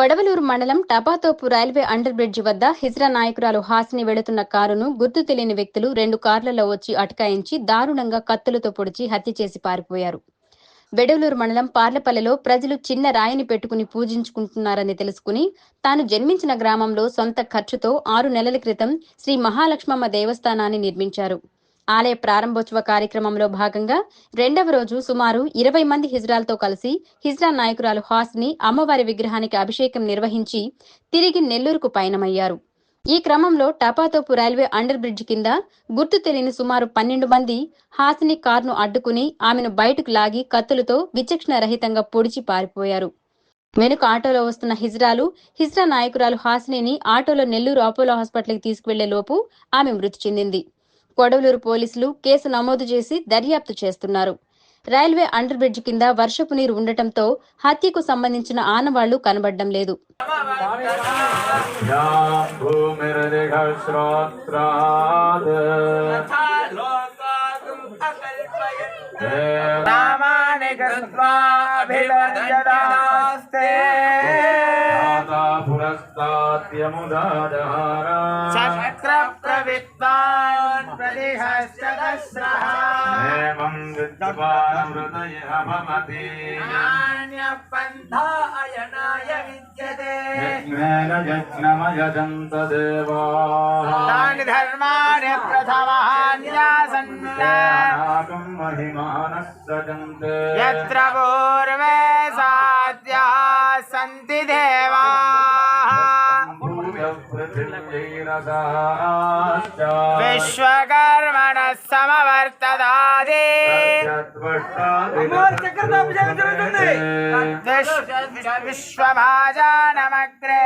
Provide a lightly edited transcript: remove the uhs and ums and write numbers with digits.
కొడవలూరు మండలం Tapathopu railway under bridge వద్ద హిజ్రా నాయకురాలు హాసిని వెళుతున్న కారును గుర్తు తెలియని వ్యక్తులు 2 కార్లలో వచ్చి అటకాయించి దారుణంగా కత్తులతో పొడిచి హత్య చేసి పారిపోయారు. వెడవలూరు మండలం పార్లపల్లెలో ప్రజలు చిన్న రాయిని పెట్టుకుని పూజించుకుంటున్నారని తెలుసుకుని తాను జన్మించిన గ్రామంలో సొంత ఖర్చుతో 6 నెలల క్రితం శ్రీ మహాలక్ష్మమ్మ దేవస్థానాన్ని నిర్మించారు. ఆలయ ప్రారంభోత్సవ కార్యక్రమంలో భాగంగా 2వ రోజు సుమారు 20 మంది హిజ్రాలతో కలిసి హిజ్రా నాయకురాలు హాసిని అమ్మవారి విగ్రహానికి అభిషేకం నిర్వహించి తిరిగి నెల్లూరుకు పయనమయ్యారు. ఈ క్రమంలో టపాతోపు రైల్వే అండర్ బ్రిడ్జ్ కింద గుర్తు తెలియని సుమారు 12 మంది హాసిని కారును అడ్డుకుని ఆమెను బయటకు లాగి కత్తులతో విచక్షణ రహితంగా పొడిచి పారిపోయారు. వెనుక ఆటోలో వస్తున్న హిజ్రా నాయకురాలు హాసినిని ఆటోలో నెల్లూరు అపోలో హాస్పిటల్కి తీసుకువెళ్లే లోపు ఆమె మృతి చెందింది. కొడవలూరు పోలీసులు కేసు నమోదు చేసి దర్యాప్తు చేస్తున్నారు. రైల్వే అండర్ బ్రిడ్జ్ కింద వర్షపు నీరు ఉండటంతో హత్యకు సంబంధించిన ఆనవాళ్లు కనబడడం లేదు. यत्र पूर्वे साध्या सन्ति देवाः विश्वकर्मणः समवर्तदादि विश्वभाजानमग्रे